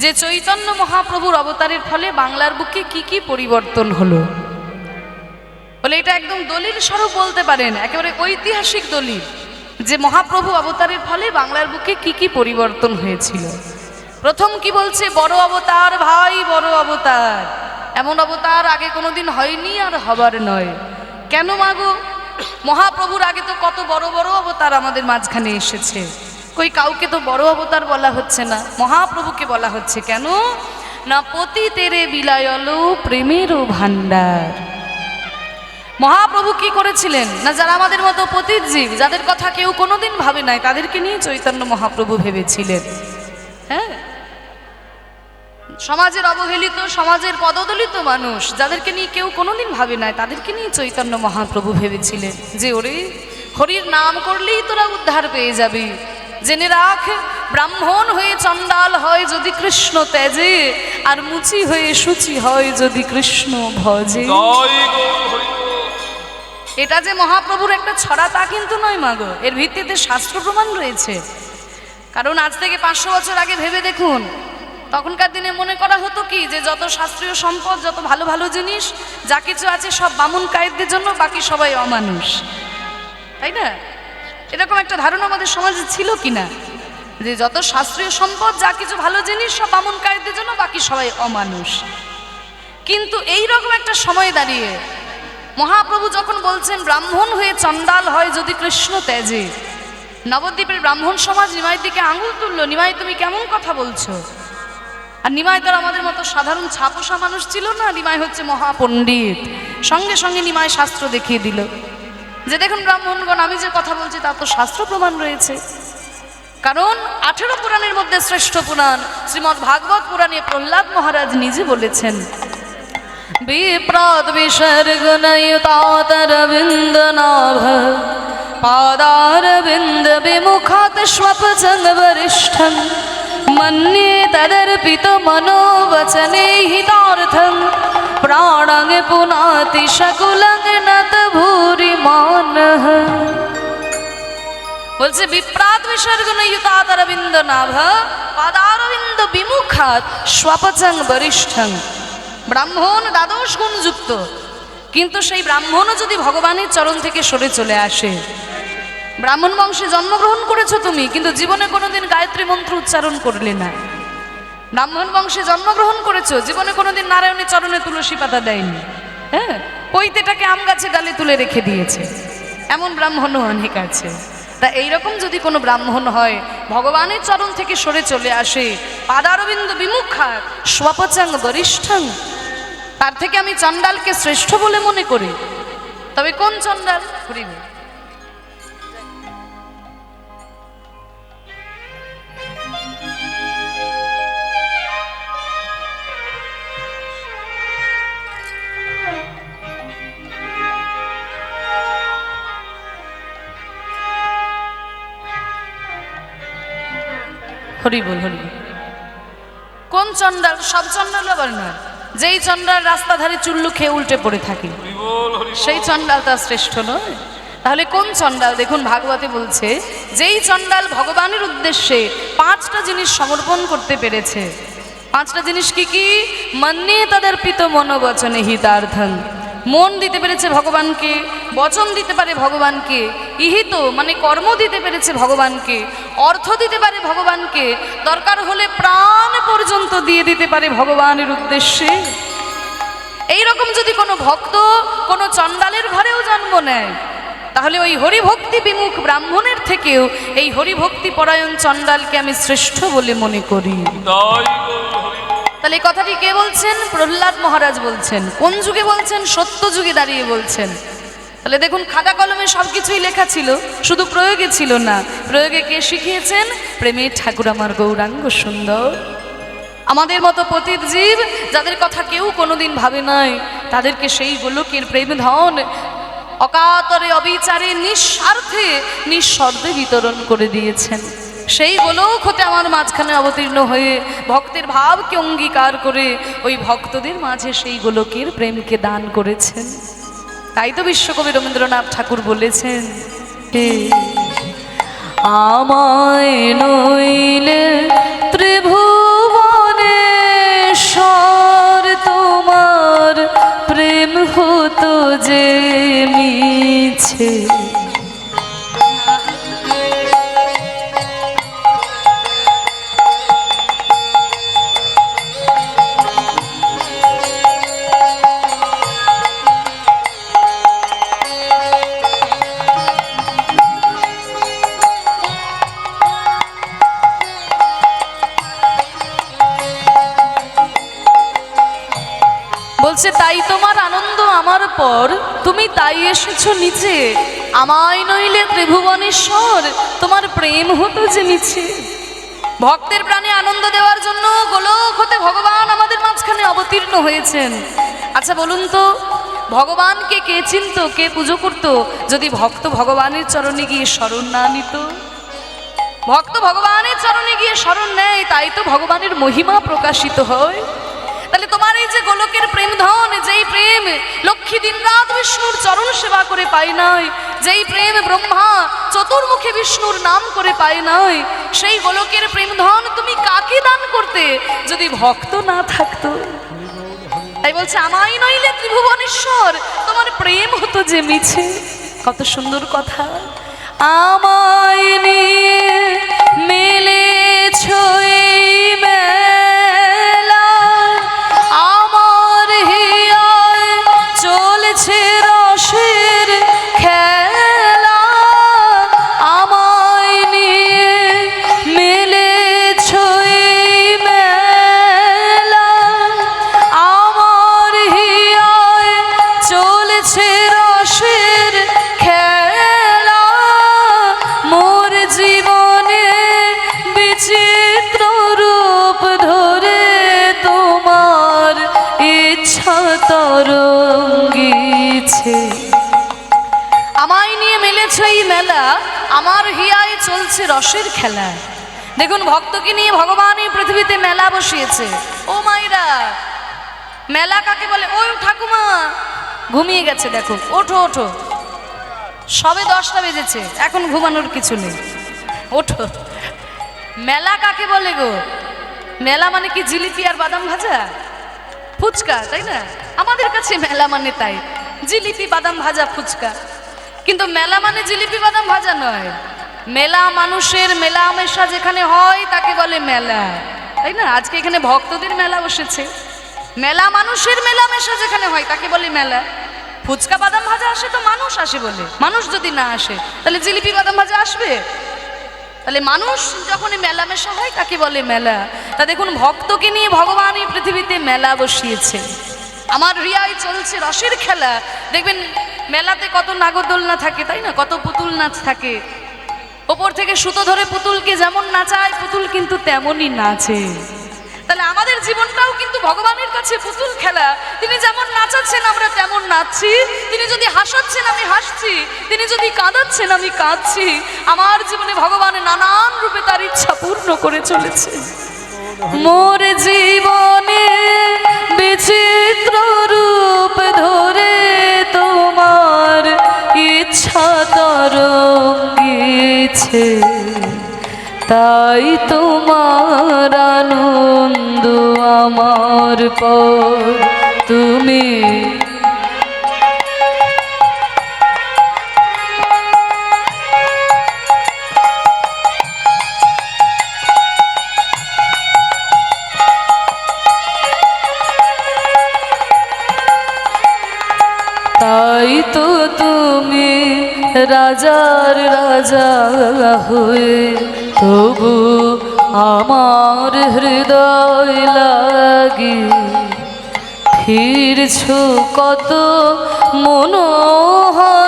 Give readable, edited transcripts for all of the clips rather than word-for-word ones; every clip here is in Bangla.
যে চৈতন্য মহাপ্রভুর অবতারের ফলে বাংলার বুকে কি কি পরিবর্তন হলো, বলে এটা একদম দলিল স্বরূপ বলতে পারেন, একেবারে ঐতিহাসিক দলিল, যে মহাপ্রভু অবতারের ফলে বাংলার বুকে কি কি পরিবর্তন হয়েছিল। প্রথম কি বলছে, বড় অবতার ভাই, বড় অবতার, এমন অবতার আগে কোনোদিন হয়নি আর হবার নয়। কেন মাগো? মহাপ্রভুর আগে তো কত বড় বড় অবতার আমাদের মাঝখানে এসেছে, কই কাউকে তো বড় অবতার বলা হচ্ছে না, মহাপ্রভুকে বলা হচ্ছে। কেন না, পতি তেরে বিলায়লো প্রেমেরও ভান্ডার। মহাপ্রভু কি করেছিলেন না, যারা আমাদের মতো পতিত জীব, যাদের কথা কেউ কোনোদিন ভাবে নাই, তাদেরকে নিয়ে চৈতন্য মহাপ্রভু ভেবেছিলেন। হ্যাঁ, সমাজের অবহেলিত, সমাজের পদদলিত মানুষ, যাদেরকে নিয়ে কেউ কোনোদিন ভাবে নাই, তাদেরকে নিয়ে চৈতন্য মহাপ্রভু ভেবেছিলেন যে ওরে হরির নাম করলেই তোরা উদ্ধার পেয়ে যাবি। জেনে রাখ, ব্রাহ্মণ হয়ে চণ্ডাল হয় যদি কৃষ্ণ তেজে, আর মুচি হয়ে শুচি হয় যদি কৃষ্ণ ভজে। এটা যে মহাপ্রভুর একটা ছড়া তা কিন্তু নয় মাগো, এর ভিত্তিতে শাস্ত্র প্রমাণ রয়েছে। কারণ আজ থেকে 500 বছর আগে ভেবে দেখুন, তখনকার দিনে মনে করা হতো কি, যে যত শাস্ত্রীয় সম্পদ, যত ভালো ভালো জিনিস যা কিছু আছে সব বামুন কায়েতদের জন্য, বাকি সবাই অমানুষ, তাই না? এরকম একটা ধারণা আমাদের সমাজে ছিল কিনা, যে যত শাস্ত্রীয় সম্পদ, যা কিছু ভালো জিনিস সব বামুন কায়েতদের জন্য, বাকি সবাই অমানুষ। কিন্তু এই রকম একটা সময় দাঁড়িয়ে মহাপ্রভু যখন বলছেন ব্রাহ্মণ হয়ে চণ্ডাল হয় যদি কৃষ্ণ তেজে, নবদ্বীপের ব্রাহ্মণ সমাজ নিমাইয়ের দিকে আঙুল তুললো, নিমাই তুমি কেমন কথা বলছো? আর নিমাই তো আমাদের মতো সাধারণ ছাপোষা মানুষ ছিল না, নিমাই হচ্ছে মহাপণ্ডিত। সঙ্গে সঙ্গে নিমাই শাস্ত্র দেখিয়ে দিল যে দেখুন ব্রাহ্মণগণ, আমি যে কথা বলছি তা তো শাস্ত্র প্রমাণ রয়েছে। কারণ 18 পুরাণের মধ্যে শ্রেষ্ঠ পুরাণ শ্রীমদ্ ভাগবত পুরাণে প্রহ্লাদ মহারাজ নিজে বলেছেন, বিপ্রাদ বিসর্গনয়ুতাতরবিন্দ নাভ পাদারবিন্দ বিমুখাৎ স্বপচং বরিষ্ঠং মন্যে তদর্পিত মনোবচনে হিতার্থং প্রাণং পুনাতি শকুলং নত ভূরি মানঃ। বলছে বিপ্রাদ বিসর্গনয়ুতাতরবিন্দ নাভ পাদারবিন্দ বিমুখাৎ স্বপচং বরিষ্ঠং। ব্রাহ্মণ দ্বাদশ গুণযুক্ত, কিন্তু সেই ব্রাহ্মণও যদি ভগবানের চরণ থেকে সরে চলে আসে, ব্রাহ্মণ বংশে জন্মগ্রহণ করেছো তুমি, কিন্তু জীবনে কোনোদিন গায়ত্রী মন্ত্র উচ্চারণ করলে না। ব্রাহ্মণ বংশে জন্মগ্রহণ করেছো, জীবনে কোনোদিন নারায়ণের চরণে তুলসী পাতা দেয়নি, হ্যাঁ, পৈতেটাকে আম গাছে ডালে তুলে রেখে দিয়েছে, এমন ব্রাহ্মণও অনেক আছে। তা এইরকম যদি কোনো ব্রাহ্মণ হয়, ভগবানের চরণ থেকে সরে চলে আসে, পাদারবিন্দ বিমুখাৎ স্বপচং বরিষ্ঠং, তার থেকে আমি চণ্ডালকে শ্রেষ্ঠ বলে মনে করি। তবে কোন চণ্ডাল? হরিবল। হরিবল হরিবল। কোন চণ্ডাল? সব চণ্ডাল আবার নয়, যেই চণ্ডাল রাস্তা ধারে চুল্লু খেয়ে উল্টে পড়ে থাকে, সেই চণ্ডাল তার শ্রেষ্ঠ নয়। তাহলে কোন চণ্ডাল? দেখুন ভাগবতে বলছে, যেই চণ্ডাল ভগবানের উদ্দেশ্যে 5টা জিনিস সমর্পণ করতে পেরেছে। 5টা জিনিস কি কি? মন্যে তদর্পিত মনোবচনে হিতার্থং, মন দিতে পেরেছে ভগবানকে, বচন দিতে পারে ভগবানকে, ইহিত মানে কর্ম দিতে পেরেছে ভগবানকে, অর্থ দিতে পারে ভগবানকে, দরকার হলে প্রাণ পর্যন্ত দিয়ে দিতে পারে ভগবানের উদ্দেশ্যে। এইরকম যদি কোনো ভক্ত কোনো চণ্ডালের ঘরেও জন্ম নেয়, তাহলে ওই হরিভক্তি বিমুখ ব্রাহ্মণের থেকেও এই হরিভক্তি পরায়ণ চণ্ডালকে আমি শ্রেষ্ঠ বলে মনে করি। তাহলে এই কথাটি কে বলছেন? প্রহ্লাদ মহারাজ বলছেন। কোন যুগে বলছেন? সত্য যুগে দাঁড়িয়ে বলছেন। তাহলে দেখুন খাতা কলমে সব কিছুই লেখা ছিল, শুধু প্রয়োগে ছিল না। প্রয়োগে কে শিখিয়েছেন? প্রেমের ঠাকুর আমার গৌরাঙ্গ সুন্দর। আমাদের মতো পতিত জীব, যাদের কথা কেউ কোনোদিন ভাবে নাই, তাদেরকে সেই গোলকের প্রেম ধন অকাতরে অবিচারে নিঃস্বার্থে নিঃশর্তে বিতরণ করে দিয়েছেন। সেই গোলক হতে আমার মাঝখানে অবতীর্ণ হয়ে ভক্তের ভাবকে অঙ্গীকার করে ওই ভক্তদের মাঝে সেই গোলকের প্রেমকে দান করেছেন। তাই তো বিশ্বকবি রবীন্দ্রনাথ ঠাকুর বলেছেন, আমায় নইলে ত্রিভুবনে বলছে তাই তোমার আনন্দ আমার পর, তুমি তাই এসেছো নিচে, আমায় নইলে ত্রিভুবনেশ্বর, তোমার প্রেম হতো যে মিছে। ভক্তের প্রাণে আনন্দ দেওয়ার জন্য গোলক হতে ভগবান আমাদের মাঝখানে অবতীর্ণ হয়েছেন। আচ্ছা বলুন তো, ভগবানকে কে চিনত, কে পুজো করত, যদি ভক্ত ভগবানের চরণে গিয়ে শরণ না নিত? ভক্ত ভগবানের চরণে গিয়ে শরণ নেয়, তাই তো ভগবানের মহিমা প্রকাশিত হয়। তাহলে তোমার এই যে গোলকের প্রেম ধন, যেই প্রেম লক্ষ্মী দিন রাত বিষ্ণুর চরণ সেবা করে পায় নাই, যেই প্রেম ব্রহ্মা চতুর্মুখে বিষ্ণুর নাম করে পায় নাই, সেই গোলকের প্রেম ধন তুমি কাকে দান করতে যদি ভক্ত না থাকতো? তাই বলছে আমায় নইলে ত্রিভুবনেশ্বর, তোমার প্রেম হতো যে মিছে। কত সুন্দর কথা। আমায় নিয়ে মেলেছ এই মেলা, আমার হিয়ায় চলেছে রসের খেলা, আমায় নিয়ে মেলেছ এই মেলা, আমার হিয়ায় চলেছে রসের খেলা, মোর জীবনে বিচিত্র রূপ ধরে তোমার ইচ্ছা তরঙ্গিছে। আমায় নিয়ে মেলেছ এই মেলা, আমার হিয়ায় চলছে রসের খেলা। দেখুন, ভক্তকে নিয়ে ভগবান এই পৃথিবীতে মেলা বসিয়েছে। ও মাইরা, মেলা কাকে বলে? ওই ঠাকুমা ঘুমিয়ে গেছে, দেখো, ওঠো ওঠো, সবে 10টা বেজেছে, এখন ঘুমানোর কিছু নেই, ওঠো। মেলা কাকে বলে গো? মেলা মানে কি জিলিপি আর বাদাম ভাজা, ফুচকা, তাই না? আমাদের কাছে মেলা মানে তাই, জিলিপি বাদাম ভাজা ফুচকা। কিন্তু মেলা মানে জিলিপি বাদাম ভাজা নয়। মেলা মানুষের মেলামেশা যেখানে হয় তাকে বলে মেলা, তাই না? আজকে এখানে ভক্তদের মেলা বসেছে। মেলা মানুষের মেলামেশা যেখানে হয় তাকে বলে মেলা। ফুচকা বাদাম ভাজা আসে তো মানুষ আসে বলে, মানুষ যদি না আসে তাহলে জিলিপি বাদাম ভাজা আসবে? তাহলে মানুষ যখন মেলামেশা হয় তাকে বলে মেলা। তা দেখুন, ভক্তকে নিয়ে ভগবান এই পৃথিবীতে মেলা বসিয়েছে। আমার হৃদয় চলছে রসের খেলা। দেখবেন মেলাতে কত নাগরদোলনা থাকে, তাই না? কত পুতুল নাচ থাকে। ওপর থেকে সুতো ধরে পুতুলকে যেমন নাচায়, পুতুল কিন্তু তেমনই নাচে। তাহলে আমাদের জীবনটাও কিন্তু ভগবানের কাছে পুতুল খেলা। তিনি যেমন নাচাচ্ছেন আমরা তেমন নাচছি, তিনি যদি হাসাচ্ছেন আমি হাসছি, তিনি যদি কাঁদাচ্ছেন আমি কাঁদছি। আমার জীবনে ভগবান নানান রূপে তার ইচ্ছা পূর্ণ করে চলেছে। মোর জীবনে বিচিত্র রূপ ধরে তোমার ইচ্ছা তরঙ্গিছে, তাই তোমার আনন্দ আমার পর তুমি। তাই তো তুমি রাজার রাজা হয়ে তবু আমার হৃদয় লাগি ফিরছ কত মনোহরণ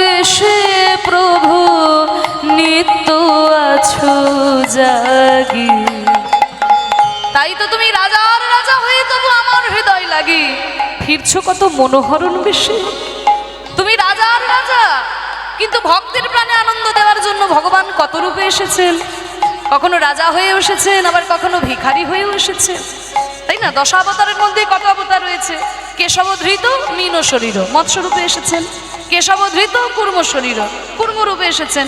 বেশে প্রভু, নিত্য আছো জাগি। তাই তো তুমি রাজার রাজা হয়ে তবু আমার হৃদয় লাগি ফিরছ কত মনোহরণ বেশে। তুমি রাজার রাজা, কিন্তু ভক্তের প্রাণে আনন্দ দেওয়ার জন্য ভগবান কত রূপে এসেছেন। কখনো রাজা হয়ে এসেছেন, আবার কখনো ভিখারি হয়েও এসেছেন, তাই না? 10 অবতারের মধ্যে কত অবতার রয়েছে? কেশব ধৃত মীন শরীর, মৎস্য রূপে এসেছেন। কেশব ধৃত কুর্ম শরীর, কুর্ম রূপে এসেছেন।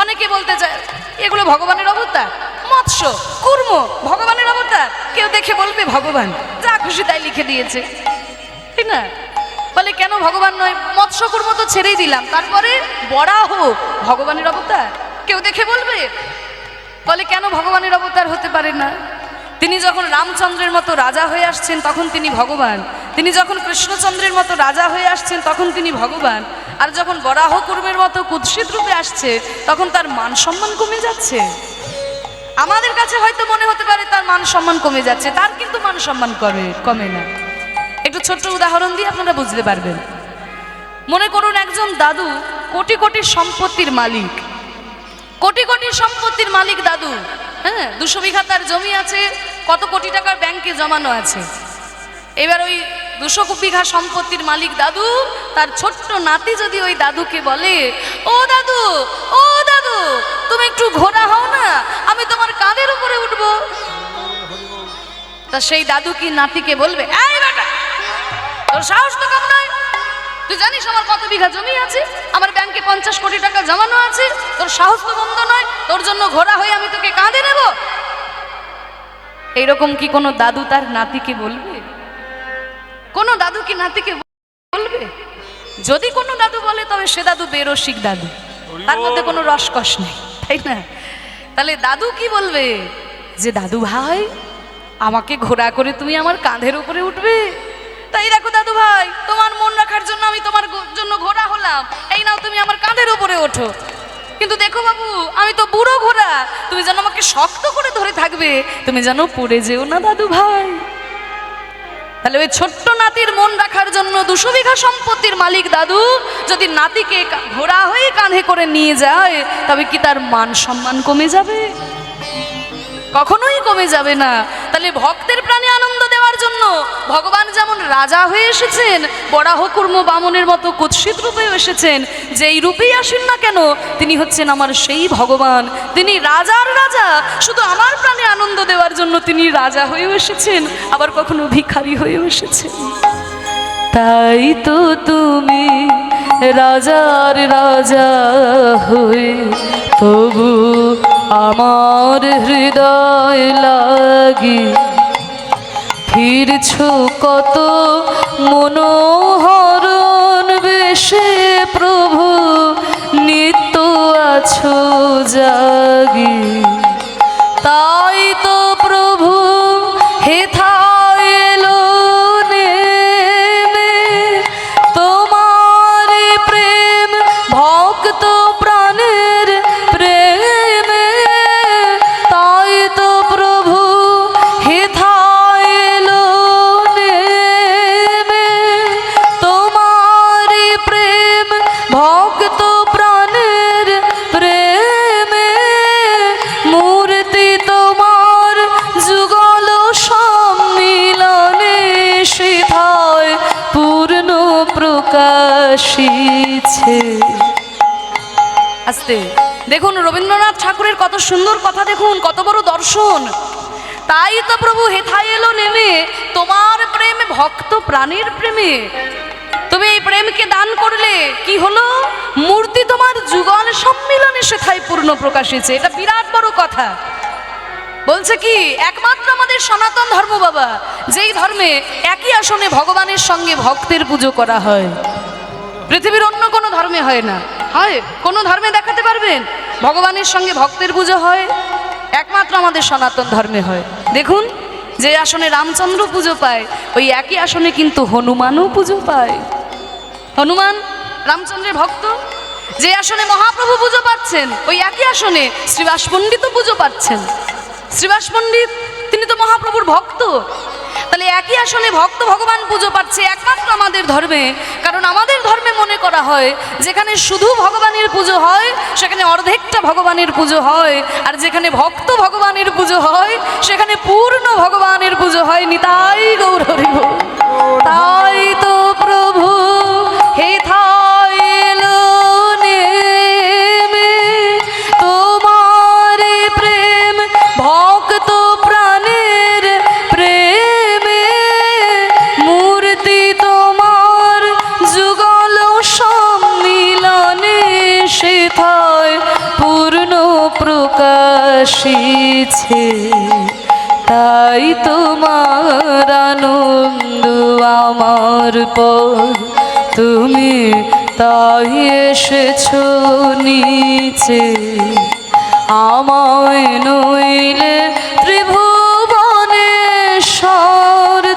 অনেকে বলতে চায় এগুলো ভগবানের অবতার। মৎস্য কুর্ম ভগবানের অবতার। কেউ দেখে বলবে ভগবান, যা খুশি তাই লিখে দিয়েছে, ঠিক না? বলে কেন ভগবান নয়? মৎস্য কুর্ম তো ছেড়েই দিলাম, তারপরে বরাহ ভগবানের অবতার। কেউ দেখে বলবে, বলে কেন ভগবানের অবতার হতে পারে না? তিনি যখন রামচন্দ্রের মতো রাজা হয়ে আসছেন তখন তিনি ভগবান, তিনি যখন কৃষ্ণচন্দ্রের মতো রাজা হয়ে আসছেন তখন তিনি ভগবান, আর যখন বরাহ কুর্মের মতো কুৎসিত রূপে আসছে তখন তার মান সম্মান কমে যাচ্ছে। আমাদের কাছে হয়তো মনে হতে পারে তার মান সম্মান কমে যাচ্ছে, তার কিন্তু মান সম্মান কমে না। ছোট্ট উদাহরণ দিয়ে আপনারা বুঝতে পারবেন। মনে করুন একজন দাদু কোটি কোটি সম্পত্তির মালিক, কোটি কোটি সম্পত্তির মালিক দাদু, হ্যাঁ, 200 বিঘা তার জমি আছে, কত কোটি টাকার ব্যাংকে জমানো আছে। এবার ওই 200 বিঘা সম্পত্তির মালিক দাদু, তার ছোট্ট নাতি যদি ওই দাদুকে বলে, ও দাদু, ও দাদু, তুমি একটু ঘোড়া হও না, আমি তোমার কাঁধের উপরে উঠবো। তা সেই দাদু কি নাতিকে বলবে, এই বেটা, তোর সাহস তো কম নয়, তুই জানিস আমার কত বিঘা জমি আছে, আমার ব্যাংকে 50 কোটি টাকা জমানো আছে, তোর সাহস তো বন্ধ নয়, তোর জন্য ঘোড়া হয়ে আমি তোকে কাঁধে নেব? এইরকম কি কোনো দাদু তার নাতিকে বলবে? কোনো দাদু কি নাতিকে বলবে? যদি কোনো দাদু বলে তবে সে দাদু বেরসিক দাদু, তার মধ্যে কোনো রসকস নেই, তাই না? তাহলে দাদু কি বলবে যে, দাদু ভাই, আমাকে ঘোড়া করে তুমি আমার কাঁধের উপরে উঠবে? তাই দেখো দাদু ভাই, তোমার মন রাখার জন্য আমি তোমার জন্য ঘোড়া হলাম, এই নাও তুমি আমার কাঁধের উপরে ওঠো। কিন্তু দেখো বাবু, আমি তো বুড়ো ঘোড়া, তুমি যেন আমাকে শক্ত করে ধরে থাকবে, তুমি যেন পড়ে যেও না দাদু ভাই। তাহলে ওই ছোট্ট নাতির মন রাখার জন্য 200 বিঘা সম্পত্তির মালিক দাদু যদি নাতিকে ঘোড়া হয়ে কাঁধে করে নিয়ে যায়, তবে কি তার মান সম্মান কমে যাবে? কখনোই কমে যাবে না। তাহলে ভক্তের প্রাণে আনন্দ দেওয়ার জন্য ভগবান যেমন রাজা হয়ে এসেছেন, বরাহ কুর্ম বামনের মতো কুৎসিত রূপেও এসেছেন, যেই রূপেই আসেন না কেন তিনি হচ্ছেন আমার সেই ভগবান, তিনি রাজার রাজা। শুধু আমার প্রাণে আনন্দ দেওয়ার জন্য তিনি রাজা হয়েও এসেছেন, আবার কখনো ভিখারি হয়েও এসেছেন। তাই তো তুমি রাজার রাজা হয়ে তবু আমার হৃদয় লাগি ফিরছ কত মনোহরণ বেশে প্রভু, নিত্য আছো জাগি। তাই তো প্রভু হেথা এলো নেমে, তোমার প্রেম ভক্ত প্রাণের প্রেমে। তাই তো প্রভু হেথা এলো নেমে, তোমার প্রেম ভক্ত প্রাণের প্রেমে। মূর্তি তোমার যুগল সম্মিলনে সেথায় পূর্ণ প্রকাশিছে। আস্তে দেখুন রবীন্দ্রনাথ ঠাকুরের কত সুন্দর কথা, দেখুন কত বড় দর্শন। তাই তো প্রভু হেথায় এলো নেমে, তোমার প্রেম ভক্ত প্রাণের প্রেমে। তুমি এই প্রেমকে দান করলে, কি হলো? মূর্তি তোমার যুগল সম্মিলনে সেথায় পূর্ণ প্রকাশিছে। এটা বিরাট বড় কথা। বলছে কি, একমাত্র আমাদের সনাতন ধর্ম বাবা, যেই ধর্মে একই আসনে ভগবানের সঙ্গে ভক্তের পুজো করা হয়। পৃথিবীর অন্য কোনো ধর্মে হয় না। হয় কোনো ধর্মে দেখাতে পারবেন ভগবানের সঙ্গে ভক্তের পুজো হয়? একমাত্র আমাদের সনাতন ধর্মে হয়। দেখুন, যে আসনে রামচন্দ্র পুজো পায়, ওই একই আসনে কিন্তু হনুমানও পুজো পায়। হনুমান রামচন্দ্রের ভক্ত। যে আসনে মহাপ্রভু পুজো পাচ্ছেন, ওই একই আসনে শ্রীবাস পণ্ডিতও পুজো পাচ্ছেন। শ্রীবাস পণ্ডিত তিনি তো মহাপ্রভুর ভক্ত। তাহলে একই আসনে ভক্ত ভগবান পুজো পাচ্ছে একমাত্র আমাদের ধর্মে। কারণ আমাদের ধর্মে মনে করা হয়, যেখানে শুধু ভগবানের পুজো হয় সেখানে অর্ধেকটা ভগবানের পুজো হয়, আর যেখানে ভক্ত ভগবানের পুজো হয় সেখানে পূর্ণ ভগবানের পুজো হয়। নিতাই গৌর হরি বল। তাই তো প্রভু হেথায় এলো নেমে, তোমার প্রেম ভক্ত প্রাণের প্রেমে। মূর্তি তোমার যুগল সম্মিলনে সেথায় পূর্ণ প্রকাশিছে। তাই তোমার আনন্দ আমার পর, তুমি তাই এসেছো নিচে। আমায় নইলে ত্রিভুবনেশ্বর,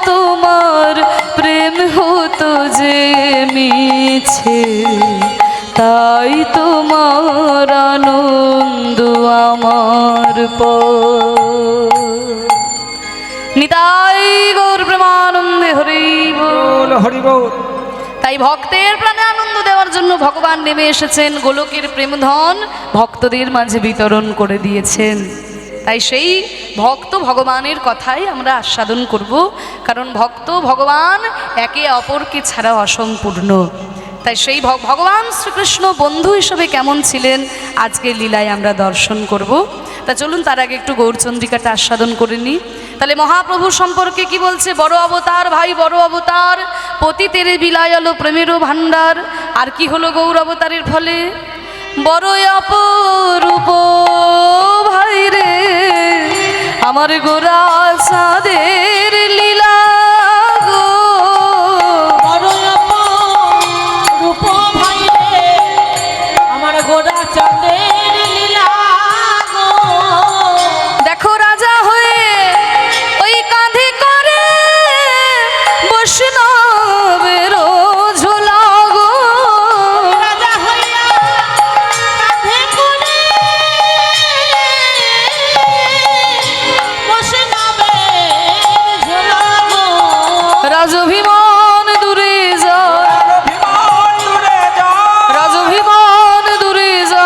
তোমার প্রেম হতো যে মিছে। তাই তোমার আনন্দ আমার পর। নিতাই গৌর প্রেমানন্দে হরি বল হরি বল। তাই ভক্তের প্রাণে আনন্দ দেওয়ার জন্য ভগবান নেমে এসেছেন, গোলকের প্রেমধন ভক্তদের মাঝে বিতরণ করে দিয়েছেন। তাই সেই ভক্ত ভগবানের কথাই আমরা আস্বাদন করব, কারণ ভক্ত ভগবান একে অপরকে ছাড়া অসম্পূর্ণ। তাই সেই ভগবান শ্রীকৃষ্ণ বন্ধু হিসেবে কেমন ছিলেন আজকের লীলায় আমরা দর্শন করব। তা চলুন তার আগে একটু গৌরচন্দ্রিকাটা আস্বাদন করে নিই। তাহলে মহাপ্রভু সম্পর্কে কি বলছে? বড় অবতার ভাই, বড় অবতার, পতিতের বিলায়ালো প্রেমেরও ভাণ্ডার। আর কি হলো গৌর অবতারের ফলে? বড় অপরূপ ভাই রে আমার গোরা চাঁদের লীলা গো, বড় অপরূপ ভাই রে আমার গোরা চাঁদের লীলা গো। দেখো রাজা হয়ে ওই কাঁধে করে বৈষ্ণবের ঝোলা গো, রাজা হইয়া কাঁধে করে বৈষ্ণবের ঝোলা গো। রাজভিমান দূরে যা, অভিমান দূরে যায়, রাজভিমান দূরে যা,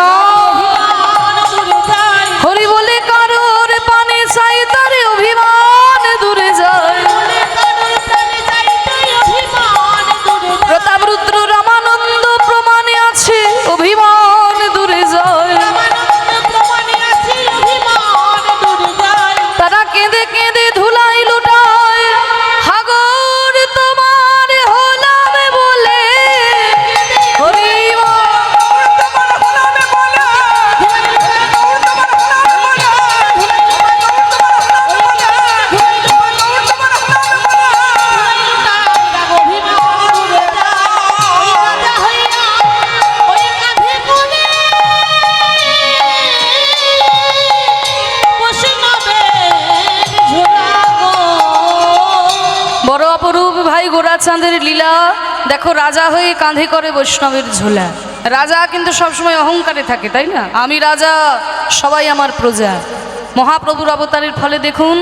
অভিমান দূরে যায়, হরি বলে কারোর পানে চাই তারে অভিমান দূরে যায়। বলে কারোর প্রাণে চাইতে অভিমান দূরে যায়। প্রতাপ রুদ্র রামানন্দ প্রমাণে আছে অভিমান দূরে যায়। রামানন্দ প্রমাণে আছে অভিমান দূরে যায়। তারা কেঁদে কেঁদে ধুলাই লুটায়, হাগর তোমার হলাম বলে হরি বল। তোমার হলামে বলে, তোমার হলামে বলে, তোমার হলামে বলে, তোমার হলামে বলে। অভিমান দূরে যায়। রাজা হইয়া ওই কাঁধে করে বৈষ্ণবের ঝোলা গো। বড় অপরূপ ভাই গোরা চাঁদের লীলা। দেখো রাজা হয়ে কাঁধে করে বৈষ্ণবের ঝোলা। রাজা কিন্তু সবসময় অহংকারে থাকে, তাই না? আমি রাজা, সবাই আমার প্রজা। মহাপ্রভুর অবতারের ফলে দেখুন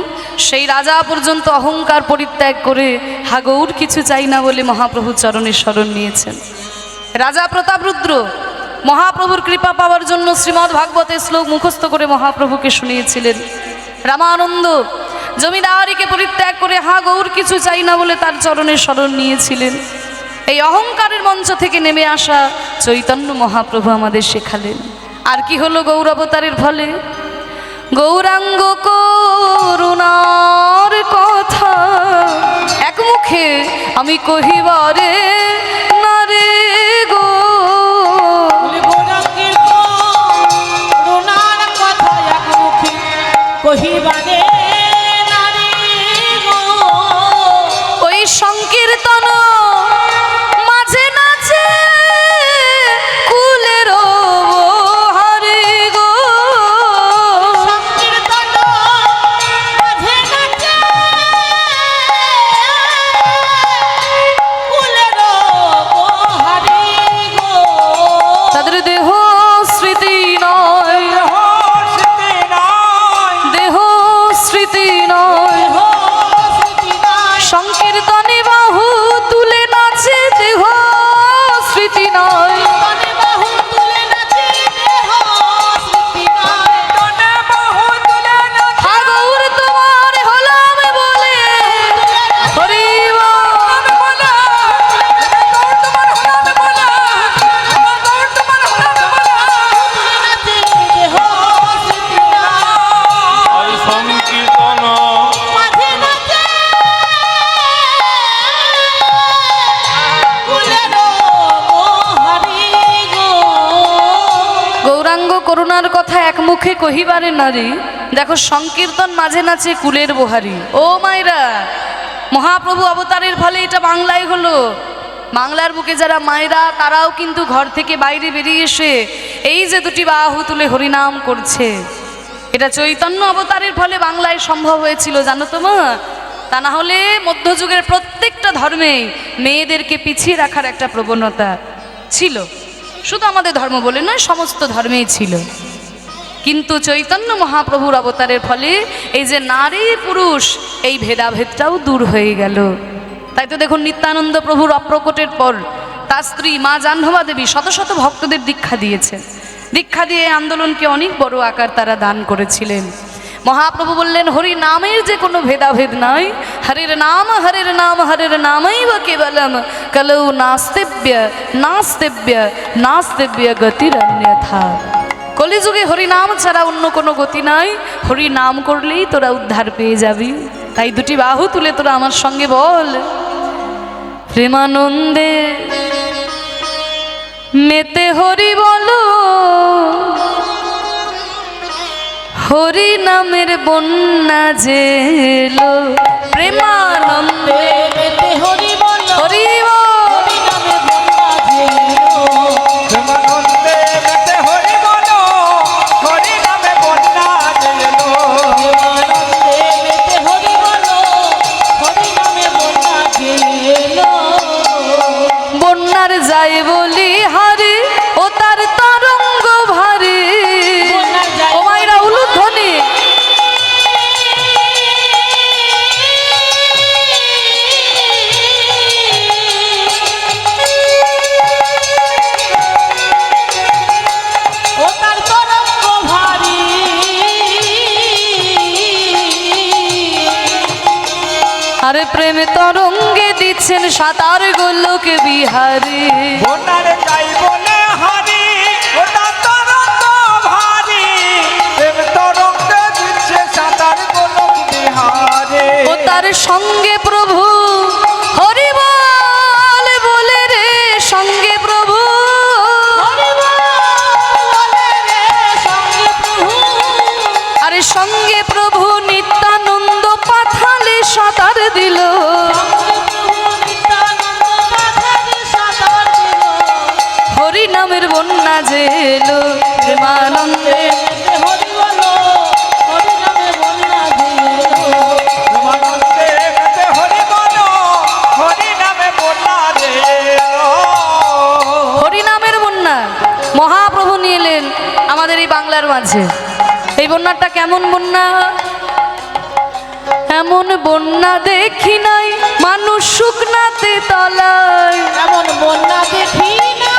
সেই রাজা পর্যন্ত অহংকার পরিত্যাগ করে হাগৌর কিছু চাই না বলে মহাপ্রভু চরণের শরণ নিয়েছেন। রাজা প্রতাপরুদ্র মহাপ্রভুর কৃপা পাওয়ার জন্য শ্রীমদ্ ভাগবতের শ্লোক মুখস্থ করে মহাপ্রভুকে শুনিয়েছিলেন। রামানন্দ জমিদারিকে পরিত্যাগ করে হা গৌর কিছু চাই না বলে তার চরণের শরণ নিয়েছিলেন। এই অহংকারের মঞ্চ থেকে নেমে আসা চৈতন্য মহাপ্রভু আমাদের শেখালেন। আর কি হলো গৌর অবতারের ফলে? গৌরাঙ্গ করুণার কথা এক মুখে আমি কহিবারে না রে গো, বলে গৌরাঙ্গের করুণার কথা এক মুখে কহিবারে নারী গো। ওই সংকীর্তন মাঝে নাচে কুলের হারে গো, সংকীর্তন মাঝে নাচে কুলের বহারি গো। তাদের দেহ স্মৃতি নয়, স্মৃতি নাই, দেহ স্মৃতি নয়, দেহ স্মৃতি নাই, সংকীর্তনে বাহু তুলে নাচে দেহ স্মৃতি নয়। তনে বাহু তুলে নাচে দেহ স্মৃতি নাই। তনে বাহু তুলে নাচে, হা গৌর তোমার হলাম বলে হরি বল। বলে, তোমার হলামে বলে, তোমার হলামে বলে। নাচে দেহ স্মৃতি নাই। আই সংকীর্তন মাঝে নাচে কুলের বহারি গো। গৌরাঙ্গ করুণার কথা এক মুখে কহিবারে নারী। দেখো সংকীর্তন মাঝে নাচে কুলের বহারি। ও মায়েরা, মহাপ্রভু অবতারের ফলে এটা বাংলায় হলো। বাংলার বুকে যারা মায়েরা তারাও কিন্তু ঘর থেকে বাইরে বেরিয়ে এসে এই যে দুটি বাহু তুলে হরিনাম করছে, এটা চৈতন্য অবতারের ফলে বাংলায় সম্ভব হয়েছিল, জানো তো মা? তা না হলে মধ্যযুগের প্রত্যেকটা ধর্মেই মেয়েদেরকে পিছিয়ে রাখার একটা প্রবণতা ছিল। শুধু আমাদের ধর্ম বলে নয়, সমস্ত ধর্মেই ছিল। কিন্তু চৈতন্য মহাপ্রভুর অবতারের ফলে এই যে নারী পুরুষ এই ভেদাভেদটাও দূর হয়ে গেল। তাই তো দেখুন নিত্যানন্দ প্রভুর অপ্রকটের পর তার স্ত্রী মা জাহ্নবা দেবী শত শত ভক্তদের দীক্ষা দিয়েছেন। দীক্ষা দিয়ে আন্দোলনকে অনেক বড় আকার তারা দান করেছিলেন। মহাপ্রভু বললেন হরি নামের যে কোনো ভেদাভেদ নাই, হরের নাম হরের নামই বা কেবলম কলৌ নাস্তেব্য নাস্তেব্য নাস্তেব্য গতির অন্যথা। কলিযুগে হরিনাম ছাড়া অন্য কোনো গতি নাই, হরি নাম করলেই তোরা উদ্ধার পেয়ে যাবি। তাই দুটি বাহু তুলে তোরা আমার সঙ্গে বল, প্রেমানন্দে মেতে হরি বলো, হরি নামের বন্যা জেলো। প্রেমানন্দে মেতে হরি বল, হরি বল। হরি নামে বন্যা জেলো। প্রেমানন্দে মেতে হরি বলো, হরি নামে বন্যা জেলো। প্রেমানন্দে মেতে হরি বল, হরি নামে বন্যা জেলো। বন্যার যায় বলি হারে ও তার তরঙ্গ ভারে। বন্যার যায় ও মায়েরা উলুধ্বনি। ও তার তরঙ্গ ভারী। আরে প্রেমে তরঙ্গে দিচ্ছেন সাঁতার গোলকে বিহারে। বন্যারে যাই বলে হারি, ওটা তরঙ্গ ভারী। প্রেম তরঙ্গে দিচ্ছে সাঁতার গোলক বিহারে। ও তার সঙ্গে প্রভু হরি বল বলে রে, সঙ্গে প্রভু হরি বল বলে রে, সঙ্গে প্রভু। আরে সঙ্গে প্রভু নিত্যানন্দ পাথালে সাঁতার দিল। সঙ্গে প্রভু নিত্যানন্দ পাথারে সাঁতার দিল। হরি নামের বন্যা জেলো। প্রেমানন্দে মেতে হরি বল, হরি নামে বন্যা জেলো। প্রেমানন্দে মেতে হরি বলো, হরি নামে বন্যা জেলো। হরি নামের বন্যা মহাপ্রভু নিয়ে এলেন আমাদের এই বাংলার মাঝে। এই বন্যাটা কেমন বন্যা? এমন বন্যা দেখি নাই মানুষ শুকনাতে তলায়। এমন বন্যা দেখি না।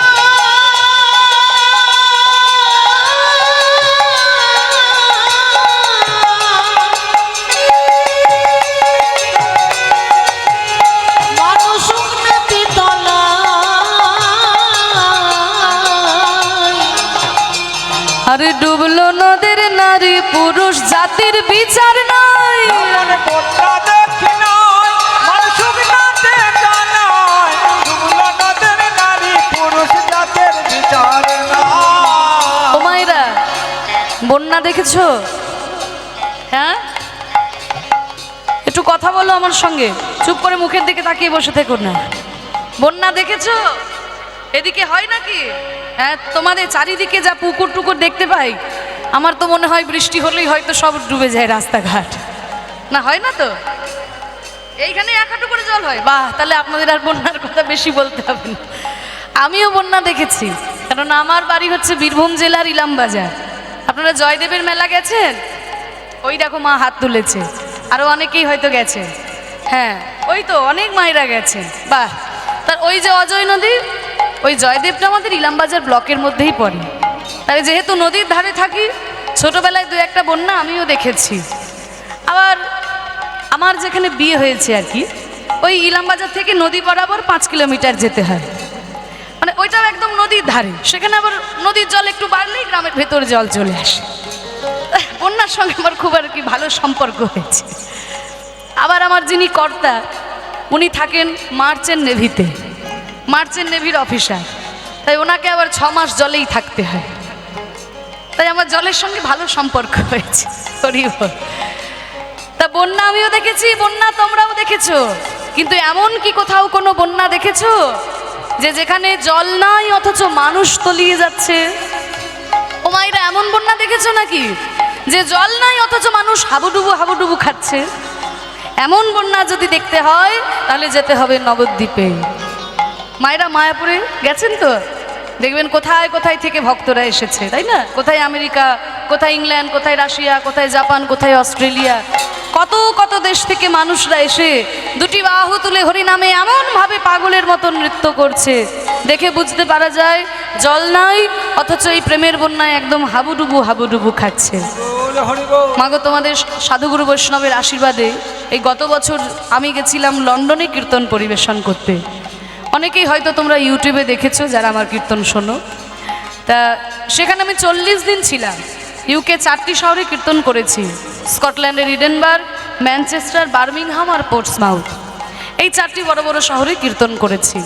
মানুষ শুকনাতে তলায়। আরে ডুবলো নদের নারী পুরুষ জাতির বিচার নাই। এমন বন্যা দেখি নাই, মানুষ নাতে জানায়। ডুবলো নদের নারী পুরুষ জাতের বিচার নাই। ও মায়েরা বন্যা দেখেছো? হ্যাঁ, একটু কথা বলো আমার সঙ্গে, চুপ করে মুখের দিকে তাকিয়ে বসে থেকো না। বন্যা দেখেছো? এদিকে হয় নাকি? হ্যাঁ, তোমাদের চারিদিকে যা পুকুর টুকুর দেখতে পাই, আমার তো মনে হয় বৃষ্টি হলেই হয়তো সব ডুবে যায় রাস্তাঘাট। না হয় না তো? এইখানে এক হাঁটু করে জল হয়। বাহ, তাহলে আপনাদের আর বন্যার কথা বেশি বলতে হবে না। আমিও বন্যা দেখেছি, কারণ আমার বাড়ি হচ্ছে বীরভূম জেলার ইলামবাজার। আপনারা জয়দেবের মেলা গেছেন? ওই দেখো মা হাত তুলেছে, আরও অনেকেই হয়তো গেছে। হ্যাঁ, ওই তো অনেক মায়েরা গেছে। বাহ, তার ওই যে অজয় নদী, ওই জয়দেবটা আমাদের ইলামবাজার ব্লকের মধ্যেই পড়ে। তাই যেহেতু নদীর ধারে থাকি, ছোটবেলায় দু একটা বন্যা আমিও দেখেছি। আবার আমার যেখানে বিয়ে হয়েছে আর কি, ওই ইলামবাজার থেকে নদী বরাবর 5 কিলোমিটার যেতে হয়। মানে ওইটাও একদম নদীর ধারে, সেখানে আবার নদীর জল একটু বাড়লেই গ্রামের ভেতরে জল চলে আসে। বন্যার সঙ্গে আমার খুব আর কি ভালো সম্পর্ক হয়েছে। আবার আমার যিনি কর্তা, উনি থাকেন মার্চেন্ট নেভিতে, মার্চেন্ট নেভির অফিসার। তাই ওনাকে আবার 6 মাস জলেই থাকতে হয়। তাই আমার জলের সঙ্গে ভালো সম্পর্ক হয়েছে। হরি বল। তা বন্যা আমিও দেখেছি, বন্যা তোমরাও দেখেছো, কিন্তু এমন কি কোথাও কোনো বন্যা দেখেছো যে যেখানে জল নাই অথচ মানুষ তলিয়ে যাচ্ছে? ও মায়েরা, এমন বন্যা দেখেছো নাকি যে জল নাই অথচ মানুষ হাবুডুবু হাবুডুবু খাচ্ছে? এমন বন্যা যদি দেখতে হয় তাহলে যেতে হবে নবদ্বীপে। মায়েরা মায়াপুরে গেছেন তো? দেখবেন কোথায় কোথায় থেকে ভক্তরা এসেছে, তাই না? কোথায় আমেরিকা, কোথায় ইংল্যান্ড, কোথায় রাশিয়া, কোথায় জাপান, কোথায় অস্ট্রেলিয়া, কত কত দেশ থেকে মানুষরা এসে দুটি বাহু তুলে হরিনামে এমনভাবে পাগলের মতো নৃত্য করছে, দেখে বুঝতে পারা যায় জল নাই, অথচ এই প্রেমের বন্যায় একদম হাবুডুবু হাবুডুবু খাচ্ছে। বল হরি বল। মাগো, তোমাদের সাধুগুরু বৈষ্ণবের আশীর্বাদে এই গত বছর আমি গেছিলাম লন্ডনে কীর্তন পরিবেশন করতে। অনেকেই হয়তো তোমরা ইউটিউবে দেখেছো যারা আমার কীর্তন শোনো। তা সেখানে আমি 40 দিন ছিলাম। ইউকে 4টি শহরে কীর্তন করেছি, স্কটল্যান্ডের ইডেনবার্গ, ম্যানচেস্টার, বার্মিংহাম আর পোর্টসমাউথ। এই 4টি বড় বড় শহরে কীর্তন করেছি।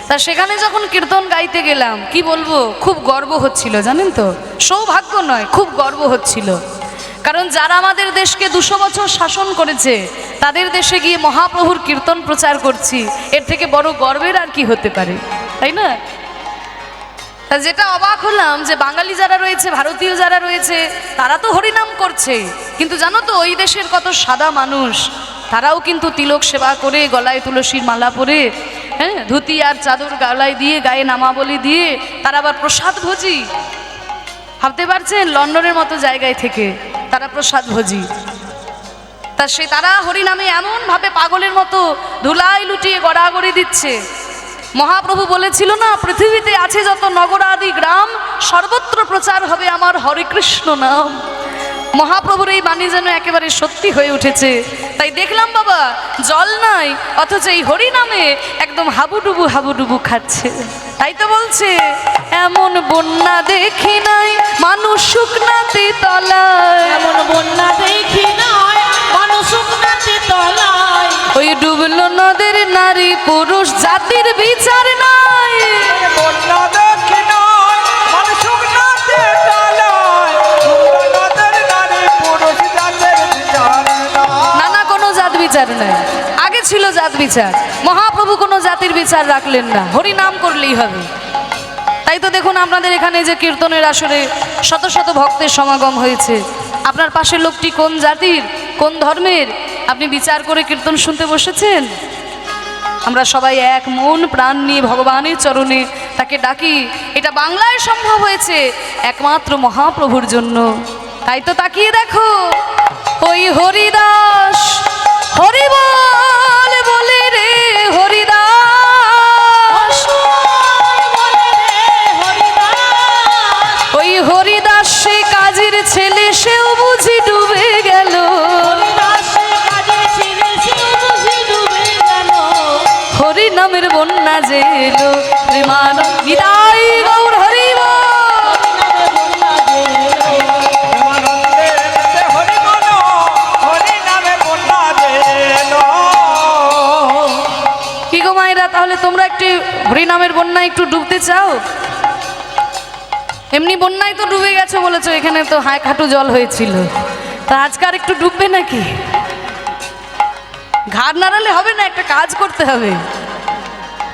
তা সেখানে যখন কীর্তন গাইতে গেলাম, কি বলবো, খুব গর্ব হচ্ছিল, জানেন তো? সৌভাগ্য নয়, খুব গর্ব হচ্ছিল। কারণ যারা আমাদের দেশকে 200 বছর শাসন করেছে, তাদের দেশে গিয়ে মহাপ্রভুর কীর্তন প্রচার করছি, এর থেকে বড় গর্বের আর কি হতে পারে, তাই না? তা যেটা অবাক হলাম যে বাঙালি যারা রয়েছে, ভারতীয় যারা রয়েছে, তারা তো হরিনাম করছে, কিন্তু জানো তো ওই দেশের কত সাদা মানুষ, তারাও কিন্তু তিলক সেবা করে, গলায় তুলসীর মালা পরে, হ্যাঁ, ধুতি আর চাদর গলায় দিয়ে, গায়ে নামাবলি দিয়ে, তারা আবার প্রসাদ ভোজি। ভাবতে পারছেন? লন্ডনের মতো জায়গায় থেকে তারা প্রসাদ ভোজি। তা তারা হরিনামে এমনভাবে পাগলের মতো ধুলাই লুটিয়ে গড়াগড়ি দিচ্ছে। মহাপ্রভু বলেছিল না, পৃথিবীতে আছে যত নগরাদি গ্রাম, সর্বত্র প্রচার হবে আমার হরে কৃষ্ণ নাম। মহাপ্রভুর এই বাণী যেন একেবারে সত্যি হয়ে উঠেছে। তাই দেখলাম বাবা, জল নাই, অথচ এই হরিনামে একদম হাবুডুবু হাবুডুবু খাচ্ছে। তাই তো বলছে, এমন বন্যা দেখি নাই মানুষ শুকনাতে তলায়, এমন বন্যা দেখি নাই মানুষ শুকনাতে তলায়, ওই ডুবলো নদের নারী পুরুষ জাতির বিচার নাই। বন্যা দেখি নাই মানুষ শুকনাতে তলায়, নদের নারী পুরুষ জাতের বিচার নাই। না না, কোনো জাত বিচার নাই। আগে ছিল জাত বিচার, মহাপ্রভু কোনো জাতির বিচার রাখলেন না, হরি নাম করলেই হবে। তাই তো দেখুন আপনাদের এখানে যে কীর্তনের আসরে শত শত ভক্তের সমাগম হয়েছে, আপনার পাশের লোকটি কোন জাতির, কোন ধর্মের, আপনি বিচার করে কীর্তন শুনতে বসেছেন? আমরা সবাই এক মন প্রাণ নিয়ে ভগবানের চরণে তাকে ডাকি। এটা বাংলায় সম্ভব হয়েছে একমাত্র মহাপ্রভুর জন্য। তাই তো তাকিয়ে দেখো, ওই হরিদাস হরি বল বলে রে, হরিদাস ওই হরিদাস সে কাজের ছেলে, সেও বুঝি ডুবে গেল। হরি নামের বন্যা যে এলো, প্রেমান নিতাই গৌর হরি বল। প্রেমানন্দের দেশে হরি মন, হরি নামে বন্যা যেন। কি গো মায়েরা, তাহলে তোমরা একটু হরি নামের বন্যায় একটু ডুবতে চাও? এমনি বন্যায় তো ডুবে গেছো বলেছো, এখানে তো হাঁক হাঁটু জল হয়েছিল, তা আজকার একটু ডুববে নাকি? ঘাড় নাড়ালে হবে না, একটা কাজ করতে হবে।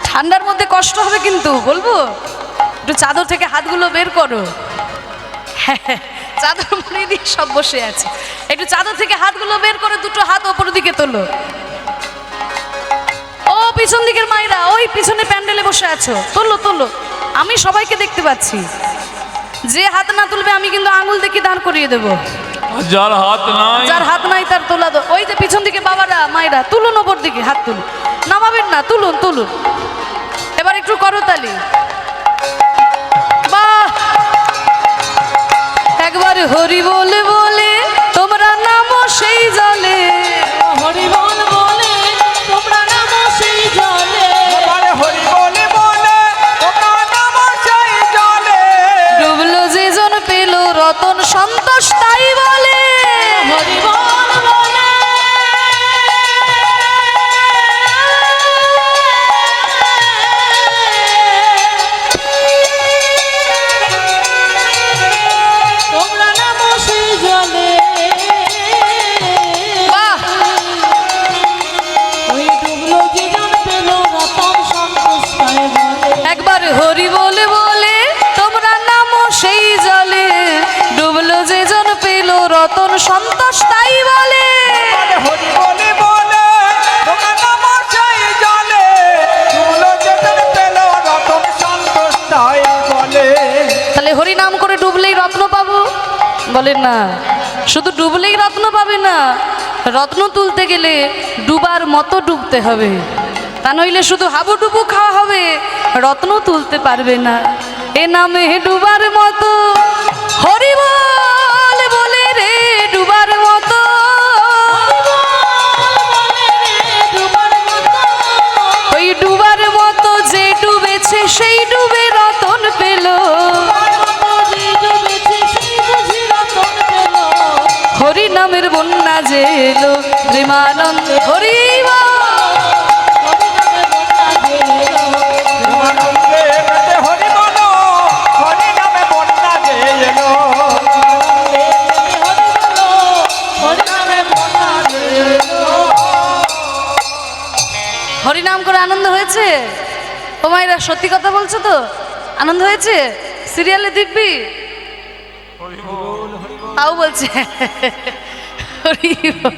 ঠান্ডার মধ্যে কষ্ট হবে কিন্তু, বলবো একটু চাদর থেকে হাতগুলো বের করো। চাদর মুড়ি দিয়ে সব বসে আছে, একটু চাদর থেকে হাতগুলো বের করে দুটো হাত ওপর দিকে তোলো। ও পিছন দিকের মায়েরা, ওই পিছনে প্যান্ডেলে বসে আছো, তোলো তোলো, আমি সবাইকে দেখতে পাচ্ছি। যে হাত না তুলবে আমি কিন্তু আঙুল দেখে দাঁড় করিয়ে দেবো। যার হাত নাই, যার হাত নাই তার তোলা দো। ওই যে পিছন দিকে বাবারা মায়েরা, তুলুন ওপর দিকে হাত তুলুন, নামাবেন না, তুলুন তুলুন। এবার একটু করতালি, বাহ! একবার হরি বলে বলে তোমরা নামো সেই জলে, হরি বল বলে তোমরা নামো সেই জলে, আরে হরি বলে বলে তোমরা নামো সেই জলে। ডুবলো যে জন পেল রতন সন্তোষ তাই বলে। হরি বল বলে তোমরা নামো সেই জলে। বলে না, শুধু ডুবলেই রত্ন পাবে না, রত্ন তুলতে গেলে ডুবার মতো ডুবতে হবে, তা নইলে শুধু হাবুডুবু খাওয়া হবে, রত্ন তুলতে পারবে না। এ নামে ডুবার মতো হরি বল বলে রে ডুবার মতো, ওই ডুবার মতো যে ডুবেছে সেই ডুবে রতন পেল, হরি নামের বন্যা যে এলো প্রেমানন্দ হরি বল। প্রেমানন্দে মেতে হরি মন হরি নামে বন্যা যে এলো। হরিনাম করে আনন্দ হয়েছে? ও মায়েরা সত্যি কথা বলছো তো? আনন্দ হয়েছে? সিরিয়ালে দেখবি? তাও বলছে হরি বল।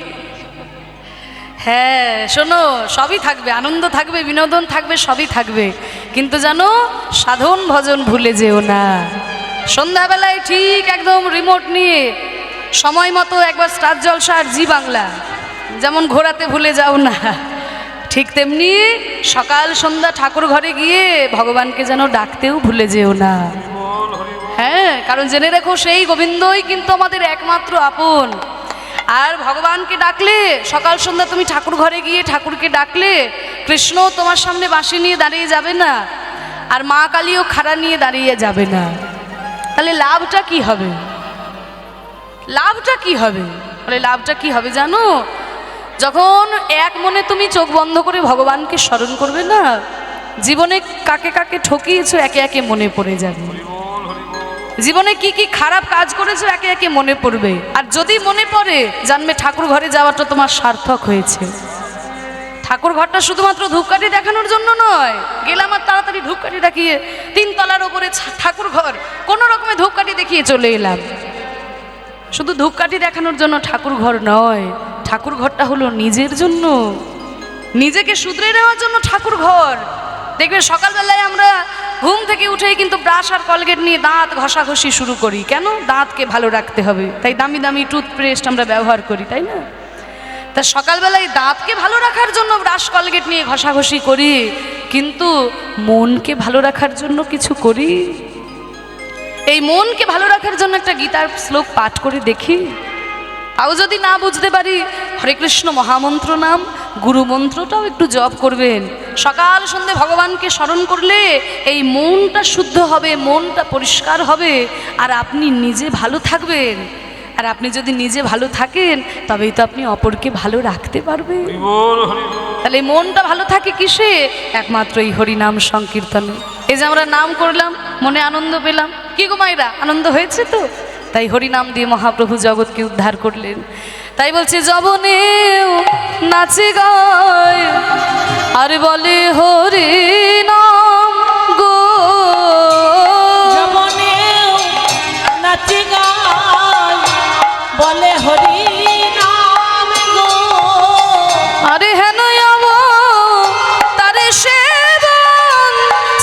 হ্যাঁ শোনো, সবই থাকবে, আনন্দ থাকবে, বিনোদন থাকবে, সবই থাকবে, কিন্তু জানো সাধন ভজন ভুলে যেও না। সন্ধ্যাবেলায় ঠিক একদম রিমোট নিয়ে সময় মতো একবার স্টার জলসা আর জি বাংলা যেমন ঘোরাতে ভুলে যাও না, ঠিক তেমনি সকাল সন্ধ্যা ঠাকুর ঘরে গিয়ে ভগবানকে যেন ডাকতেও ভুলে যেও না। হ্যাঁ, কারণ জেনে রেখো সেই গোবিন্দই কিন্তু আমাদের একমাত্র আপন। আর ভগবানকে ডাকলে সকাল সন্ধ্যা তুমি ঠাকুর ঘরে গিয়ে ঠাকুরকে ডাকলে কৃষ্ণ তোমার সামনে বাঁশি নিয়ে দাঁড়িয়ে যাবে না, আর মা কালীও খাড়া নিয়ে দাঁড়িয়ে যাবে না। তাহলে লাভটা কি হবে? লাভটা কি হবে? বলে লাভটা কি হবে জানো? যখন এক মনে তুমি চোখ বন্ধ করে ভগবানকে স্মরণ করবে না, জীবনে কাকে কাকে ঠকিয়েছো একে একে মনে পড়ে যাবে, জীবনে কি কি খারাপ কাজ করেছো একে একে মনে পড়বে। আর যদি মনে পড়ে জানবে ঠাকুর ঘরে যাওয়াটা তোমার সার্থক হয়েছে। ঠাকুর ঘরটা শুধুমাত্র ধূপকাঠি দেখানোর জন্য নয়, গেলাম আর তাড়াতাড়ি ধূপকাঠি দেখিয়ে 3 তলার ওপরে ঠাকুর ঘর কোনো রকমে ধূপকাঠি দেখিয়ে চলে এলাম। শুধু ধূপকাঠি দেখানোর জন্য ঠাকুর ঘর নয়, ঠাকুর ঘরটা হলো নিজের জন্য, নিজেকে শুধরে নেওয়ার জন্য ঠাকুর ঘর। দেখবে সকালবেলায় আমরা ঘুম থেকে উঠেই কিন্তু ব্রাশ আর কলগেট নিয়ে দাঁত ঘষাঘষি শুরু করি। কেন? দাঁতকে ভালো রাখতে হবে, তাই দামি দামি টুথপেস্ট আমরা ব্যবহার করি, তাই না? তা সকালবেলায় দাঁতকে ভালো রাখার জন্য ব্রাশ কলগেট নিয়ে ঘষাঘষি করি, কিন্তু মনকে ভালো রাখার জন্য কিছু করি? এই মনকে ভালো রাখার জন্য একটা গীতার শ্লোক পাঠ করে দেখি। তাও যদি না বুঝতে পারি, হরে কৃষ্ণ মহামন্ত্র নাম গুরু মন্ত্রটাও একটু জপ করবেন। সকাল সন্ধ্যে ভগবানকে স্মরণ করলে এই মনটা শুদ্ধ হবে, মনটা পরিষ্কার হবে, আর আপনি নিজে ভালো থাকবেন। আর আপনি যদি নিজে ভালো থাকেন তবেই তো আপনি অপরকে ভালো রাখতে পারবেন। তাহলে এই মনটা ভালো থাকে কিসে? একমাত্র এই হরিনাম সংকীর্তনে। এই যে আমরা নাম করলাম, মনে আনন্দ পেলাম, কি গো মায়েরা আনন্দ হয়েছে তো? তাই হরিনাম দিয়ে মহাপ্রভু জগৎকে উদ্ধার করলেন। তাই বলছে জবনেও নাচে গায় আর বলে হরি নাম গো, জবনেও নাচে গায় বলে হরি নাম গো, আরে হেন যাব তারে সেবন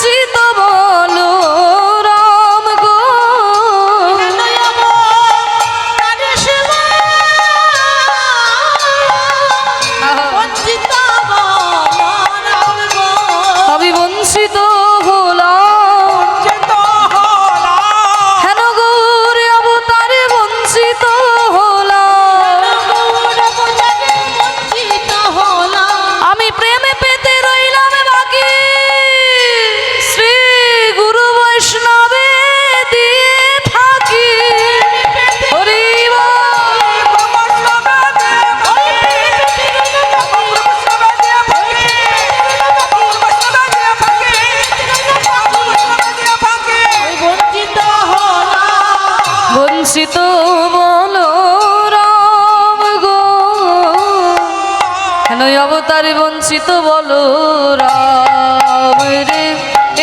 চিত বলো রাম গো, আমি বঞ্চিত হলাম, হেন গৌরে অবতারে বঞ্চিত হলাম, আমি প্রেমে পেতে রইলাম বাকি, শ্রী গুরু বৈষ্ণবে দিয়ে ফাঁকি। হরি বঞ্চিত বলো রাম গো, কেন অবতারে বঞ্চিত বলো রাম রে,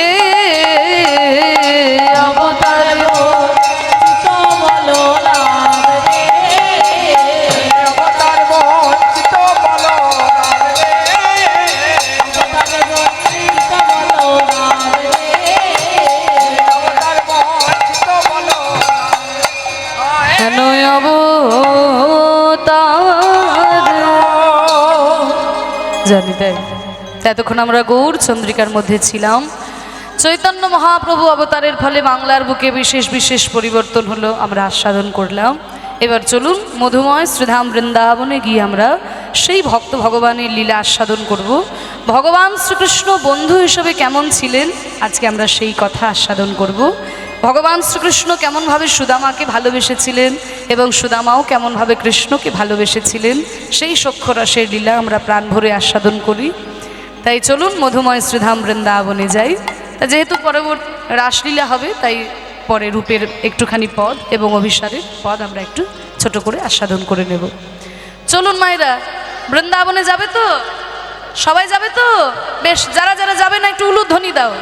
এ অবতার বলো রাম রে, অবতার বঞ্চিত বলো রাম রে। বলো রাম রে, অবতার বঞ্চিত বলো রাম রে। কেন জানি তাই। এতক্ষণ আমরা গৌর চন্দ্রিকার মধ্যে ছিলাম। চৈতন্য মহাপ্রভু অবতারের ফলে বাংলার বুকে বিশেষ বিশেষ পরিবর্তন হলো, আমরা আস্বাদন করলাম। এবার চলুন মধুময় শ্রীধাম বৃন্দাবনে গিয়ে আমরা সেই ভক্ত ভগবানের লীলা আস্বাদন করব। ভগবান শ্রীকৃষ্ণ বন্ধু হিসেবে কেমন ছিলেন আজকে আমরা সেই কথা আস্বাদন করব। ভগবান শ্রীকৃষ্ণ কেমনভাবে সুদামাকে ভালোবেসেছিলেন এবং সুদামাও কেমনভাবে কৃষ্ণকে ভালোবেসেছিলেন, সেই সখ্যরসের লীলা আমরা প্রাণ ভরে আস্বাদন করি। তাই চলুন মধুময় শ্রীধাম বৃন্দাবনে যাই। তা যেহেতু পরবর্তী রাসলীলা হবে, তাই পরে রূপের একটুখানি পদ এবং অভিসারের পদ আমরা একটু ছোট করে আস্বাদন করে নেব। চলুন মায়েরা, বৃন্দাবনে যাবে তো? সবাই যাবে তো? বেশ, যারা যারা যাবে না একটু উলুধ্বনি দাও।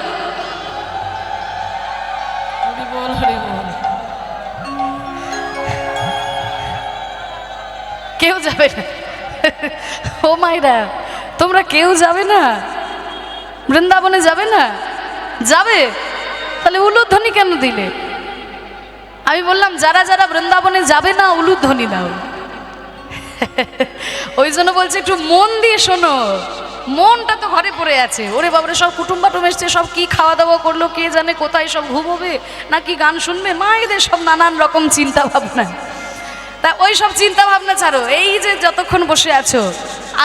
কেউ যাবে না? ও মায়েরা, তোমরা কেউ যাবে না? বৃন্দাবনে যাবে না? যাবে? তাহলে উলুধ্বনি কেন দিলে? আমি বললাম যারা যারা বৃন্দাবনে যাবে না উলুধ্বনি দাও। ওই জন্য বলছে একটু মন দিয়ে শোনো। মনটা তো ঘরে পড়ে আছে। ওরে বাবারে, সব কুটুম্বাটুম এসছে, সব কি খাওয়া দাওয়া করলো কে জানে, কোথায় সব ঘুমোবে নাকি গান শুনবে, মায়েদের সব নানান রকম চিন্তা ভাবনা। তা ওই সব চিন্তা ভাবনা ছাড়ো, এই যে যতক্ষণ বসে আছো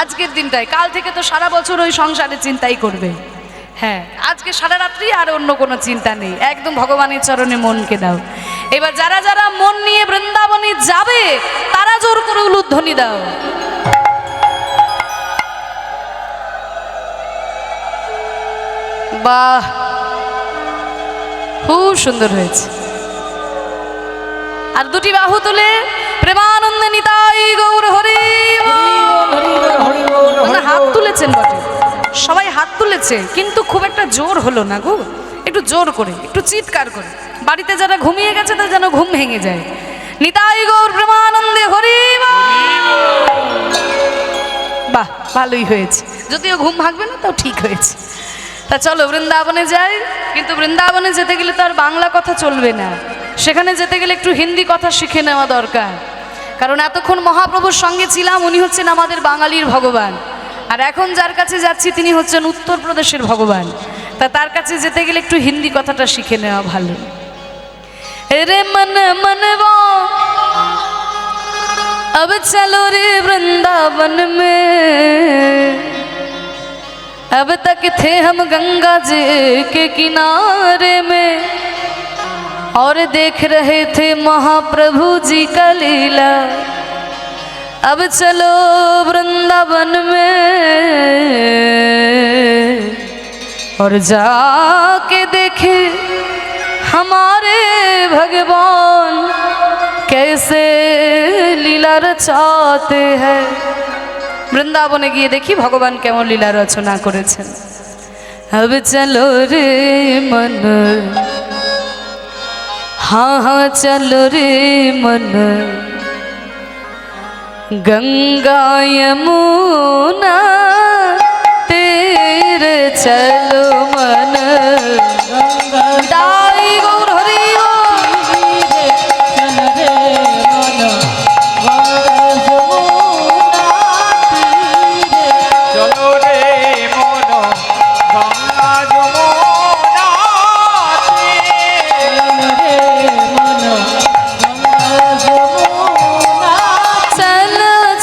আজকের দিনটায়, কাল থেকে তো সারা বছর ওই সংসারের চিন্তাই করবে। হ্যাঁ, আজকে সারা রাত্রি আর অন্য কোনো চিন্তা নেই, একদম ভগবানের চরণে মনকে দাও। এবার যারা যারা মন নিয়ে বৃন্দাবনে যাবে তারা জোর করে উলুধ্বনি দাও। বাহ, খুব সুন্দর হয়েছে। আর দুটি বাহু তুলে প্রেমানন্দে নিতাই গৌর হরি বল। হাত তুলেছেন বটে, সবাই হাত তুলেছে, কিন্তু খুব একটা জোর হলো না গো। একটু জোর করে, একটু চিৎকার করে, বাড়িতে যারা ঘুমিয়ে গেছে তারা যেন ঘুম ভেঙে যায়। নিতাই গৌর প্রেমানন্দে হরি বল। বাহ, ভালোই হয়েছে, যদিও ঘুম ভাঙবে না তাও ঠিক হয়েছে। তা চলো বৃন্দাবনে যাই। কিন্তু বৃন্দাবনে যেতে গেলে তো আর বাংলা কথা চলবে না, সেখানে যেতে গেলে একটু হিন্দি কথা শিখে নেওয়া দরকার। কারণ এতক্ষণ মহাপ্রভুর সঙ্গে ছিলাম, উনি হচ্ছেন আমাদের বাঙালির ভগবান। আর এখন যার কাছে যাচ্ছি তিনি হচ্ছেন উত্তরপ্রদেশের ভগবান। তা তার কাছে যেতে গেলে একটু হিন্দি কথাটা শিখে নেওয়া ভালো। রে মন মনवा अब चलो रे वृंदावन में, अब तक थे हम गंगा जी के किनारे में और देख रहे थे महाप्रभु जी का लीला। अब चलो वृंदावन में और जाके देखे हमारे भगवान कैसे लीला रचाते हैं। বৃন্দাবনে গিয়ে দেখি ভগবান কেমন লীলা রচনা করেছেন। अब चलो रे मन, हाँ हाँ चलो रे मन, गंगा यमुना तेरे चलो मन। दाई गौर हरि চলো রে মন গঙ্গা যমুনা चल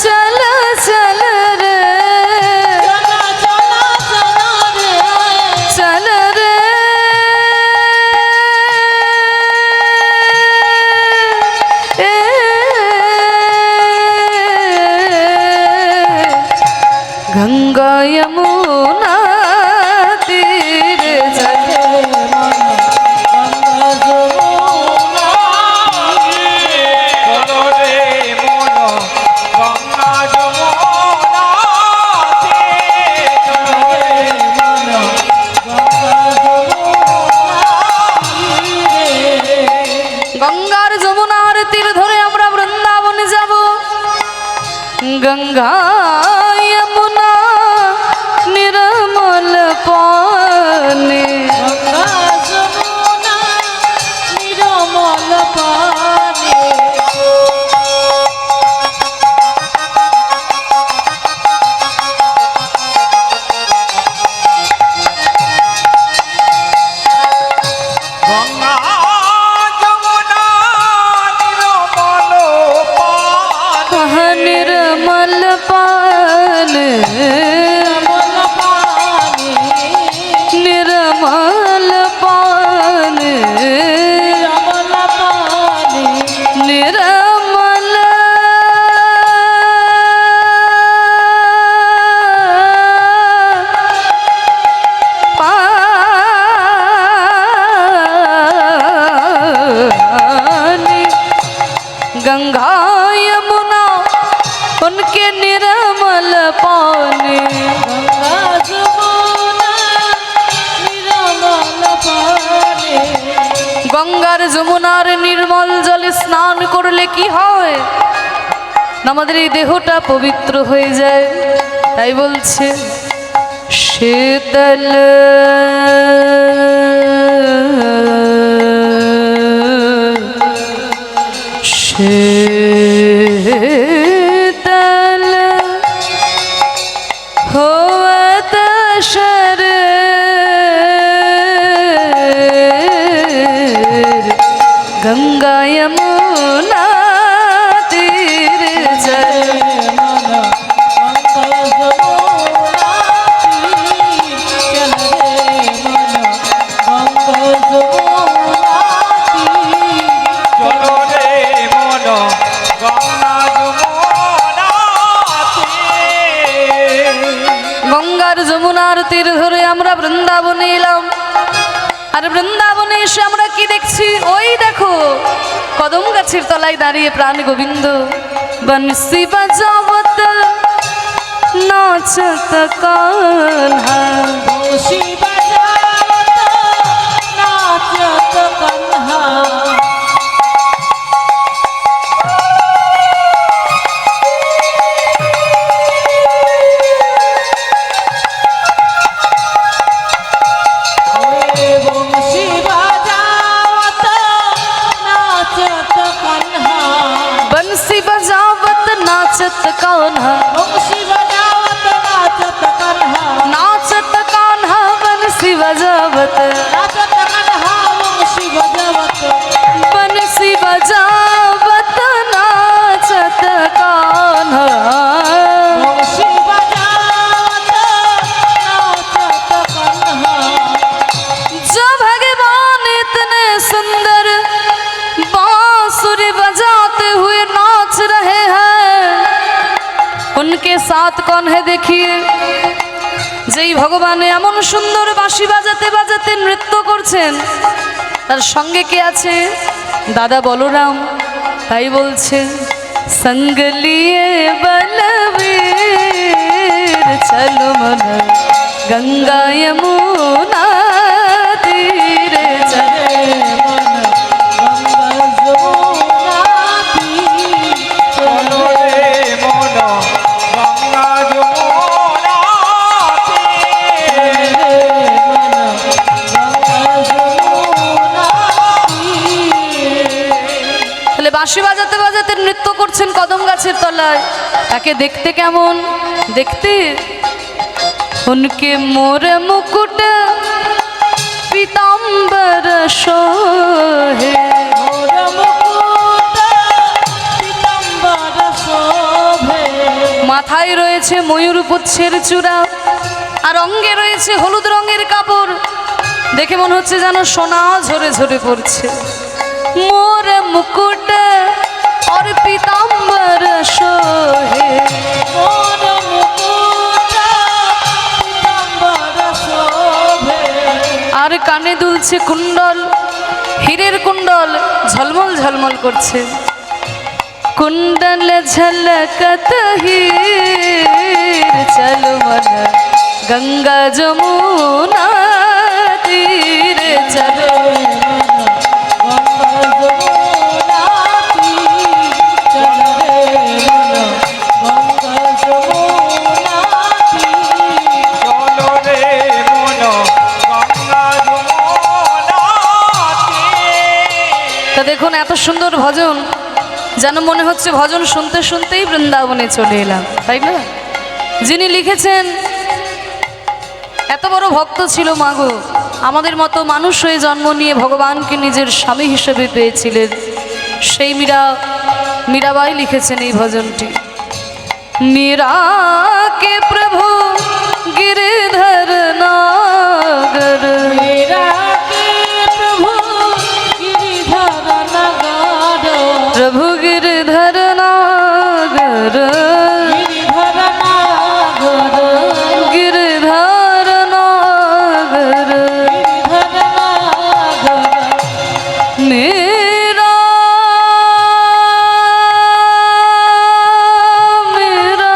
चल चल रे, चल रे गंगा यमुना तीरे चले চলো রে মন গঙ্গা যমুনা গঙ্গার যমুনার তীর ধরে আমরা বৃন্দাবনে যাব। গঙ্গা যমুনা নির্মল পানি গঙ্গার যমুনার নির্মল জলে স্নান করলে কি হয়? না আমাদের এই দেহটা পবিত্র হয়ে যায়। তাই বলছে শীতল शीतल होवत शरीर गंगा यमुना तीर चल চলো রে মন গঙ্গা যমুনাতে। গঙ্গার যমুনার তীর ধরে আমরা বৃন্দাবনে এলাম। আর বৃন্দাবনে এসে আমরা কি দেখছি? ওই দেখো কদম গাছের তলায় দাঁড়িয়ে প্রাণ গোবিন্দ বংশী বাজাবত নাচত কান্হা। बंसी बजावत नाचत कान्हा, नाचत कान्हा बंसी बजावत, बंसी बजावत नाचत कान्हा। जो भगवान इतने सुंदर बांसुरी बजाते हुए नाच रहे हैं, उनके साथ कौन है? देखिए, যেই ভগবান এমন সুন্দর বাঁশি বাজাতে বাজাতে নৃত্য করছেন, তার সঙ্গে কে আছে? দাদা বলরাম। তাই বলছে সঙ্গ লিয়ে বলবীর চলো মন গঙ্গা যমুনা তীরে চলে। চলো রে মন গঙ্গা তাহলে বাঁশি বাজাতে বাজাতে নৃত্য করছেন কদম গাছের তলায়। তাকে দেখতে কেমন? দেখতে উনকে মোর মুকুট পীতাম্বর শোহে, মাথায় রয়েছে ময়ূর পুচ্ছের চূড়া, আর অঙ্গে রয়েছে হলুদ রঙের কাপড়। দেখে মনে হচ্ছে যেন সোনা ঝরে ঝরে পড়ছে। মোর মুকুট और पीताम्बर शोहे, আর কানে দুলছে কুণ্ডল, হীরের কুণ্ডল ঝলমল ঝলমল করছে। কুণ্ডল ঝলকত হীর চলো মন গঙ্গা যমুনা তীরে চলো। তা দেখুন এত সুন্দর ভজন, যেন মনে হচ্ছে ভজন শুনতে শুনতেই বৃন্দাবনে চলে এলাম, তাই না? যিনি লিখেছেন এত বড় ভক্ত ছিল মাগো, আমাদের মতো মানুষ হয়ে জন্ম নিয়ে ভগবানকে নিজের স্বামী হিসেবে পেয়েছিলেন। সেই মীরাবাই লিখেছেন এই ভজনটি। मीरा के प्रभु गिरधर नागर, मीरा के प्रभु गिरिधर नगर, प्रभु गिरधर नागर, गिरिधर नागर, गिरधर नागर, गिरिधर नागर। मेरा मेरा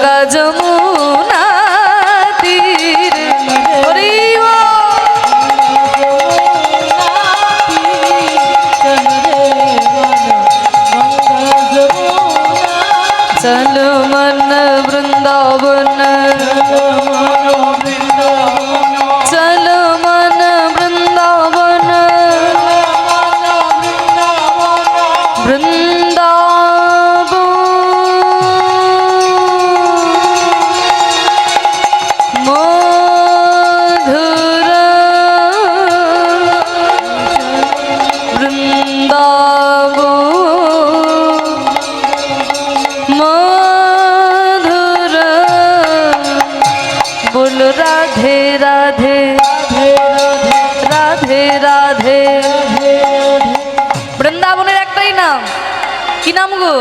গঙ্গা যমুনা তীর হরি চল মন বৃন্দাবন চল মন বৃন্দাবন বৃন্দাবন মধুর বৃন্দাবন মধুর बोल राधे राधे राधे राधे বৃন্দাবনের একটাই নাম, কি নাম গো?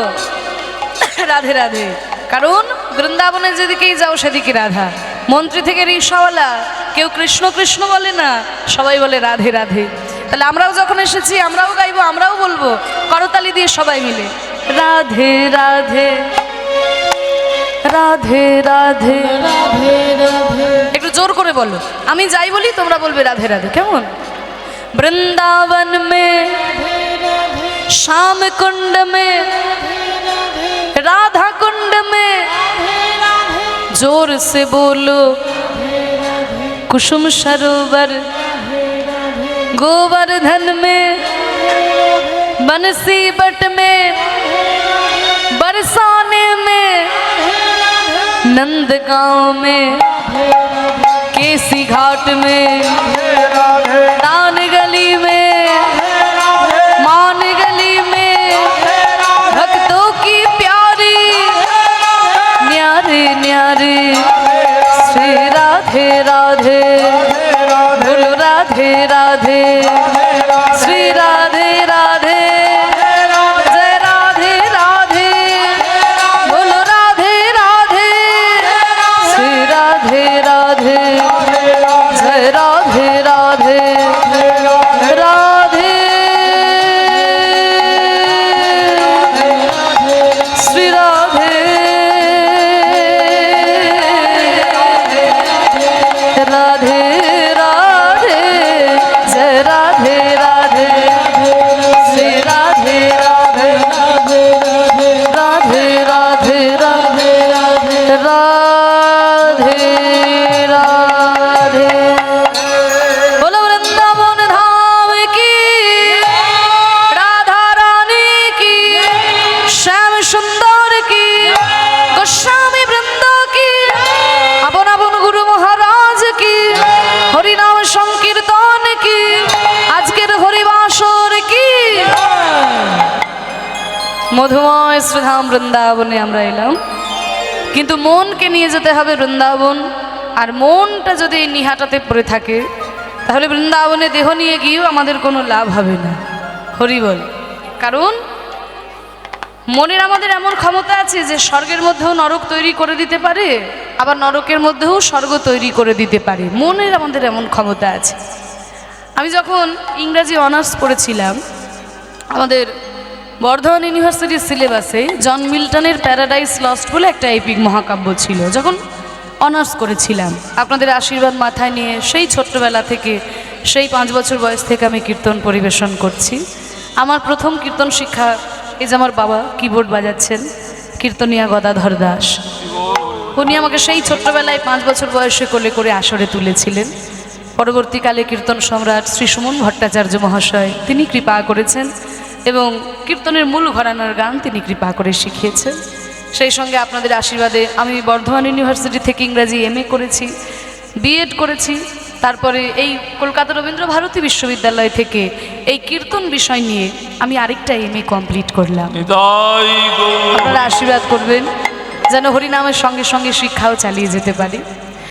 রাধে রাধে। কারণ বৃন্দাবনে যেদিকেই যাও সেদিকে রাধা। মন্ত্রী থেকে রিক্সাওয়ালা কেউ কৃষ্ণ কৃষ্ণ বলে না, সবাই বলে রাধে রাধে। তাহলে আমরাও যখন এসেছি আমরাও গাইবো, আমরাও বলবো করতালি দিয়ে সবাই মিলে রাধে রাধে রাধে রাধে রাধে রাধে। একটু জোর করে বলো, আমি যাই বলি তোমরা বলবে রাধে রাধে, কেমন? বৃন্দাবন মে श्याम कुंड में राधा कुंड में जोर से बोलो कुसुम सरोवर गोवर्धन में बंसी बट में बरसाने में नंदगांव में केसी घाट में दान गली में मान गली में भक्तों की प्यारी न्यारे न्यारे श्री राधे राधे बोलो राधे राधे श्री राधे राधे जय राधे राधे बोलो राधे राधे श्री राधे राधे जय राधे राधे राधे श्री राधे राधे राधे जय राधे राधे श्री राधे राधे राधे राधे राधे राधे राधे। बोलो वृंदावन धाम की, राधा रानी की, श्याम सुंदर की, गोस्वामी वृंद की, अपन अपन गुरु महाराज की, हरि नाम संकीर्तन की, आजकेर हरिबासर की। মধুময় শ্রীধাম বৃন্দাবনে আমরা এলাম, কিন্তু মনকে নিয়ে যেতে হবে বৃন্দাবন। আর মনটা যদি এই নিহাটাতে পড়ে থাকে তাহলে বৃন্দাবনে দেহ নিয়ে গিয়েও আমাদের কোনো লাভ হবে না। হরি বল। কারণ মনের আমাদের এমন ক্ষমতা আছে যে স্বর্গের মধ্যেও নরক তৈরি করে দিতে পারে, আবার নরকের মধ্যেও স্বর্গ তৈরি করে দিতে পারে। মনের আমাদের এমন ক্ষমতা আছে। আমি যখন ইংরাজি অনার্স পড়েছিলাম, আমাদের বর্ধমান ইউনিভার্সিটির সিলেবাসে জন মিল্টনের প্যারাডাইস লস্ট বলে একটা এপিক মহাকাব্য ছিল। যখন অনার্স করেছিলাম, আপনাদের আশীর্বাদ মাথায় নিয়ে সেই ছোট্টবেলা থেকে, সেই 5 বছর বয়স থেকে আমি কীর্তন পরিবেশন করছি। আমার প্রথম কীর্তন শিক্ষা, এই যে আমার বাবা কিবোর্ড বাজাচ্ছেন, কীর্তনিয়া গদাধর দাস, উনি আমাকে সেই ছোট্টবেলায় 5 বছর বয়সে কোলে করে আসরে তুলেছিলেন। পরবর্তীকালে কীর্তন সম্রাট শ্রী সুমন ভট্টাচার্য মহাশয় তিনি কৃপা করেছেন এবং কীর্তনের মূল ঘরানার গান তিনি কৃপা করে শিখিয়েছেন। সেই সঙ্গে আপনাদের আশীর্বাদে আমি বর্ধমান ইউনিভার্সিটি থেকে ইংরাজি এমএ করেছি, বিএড করেছি। তারপরে এই কলকাতা রবীন্দ্র ভারতী বিশ্ববিদ্যালয় থেকে এই কীর্তন বিষয় নিয়ে আমি আরেকটা এমএ কমপ্লিট করলাম। আপনারা আশীর্বাদ করবেন যেন হরিনামের সঙ্গে সঙ্গে শিক্ষাও চালিয়ে যেতে পারি।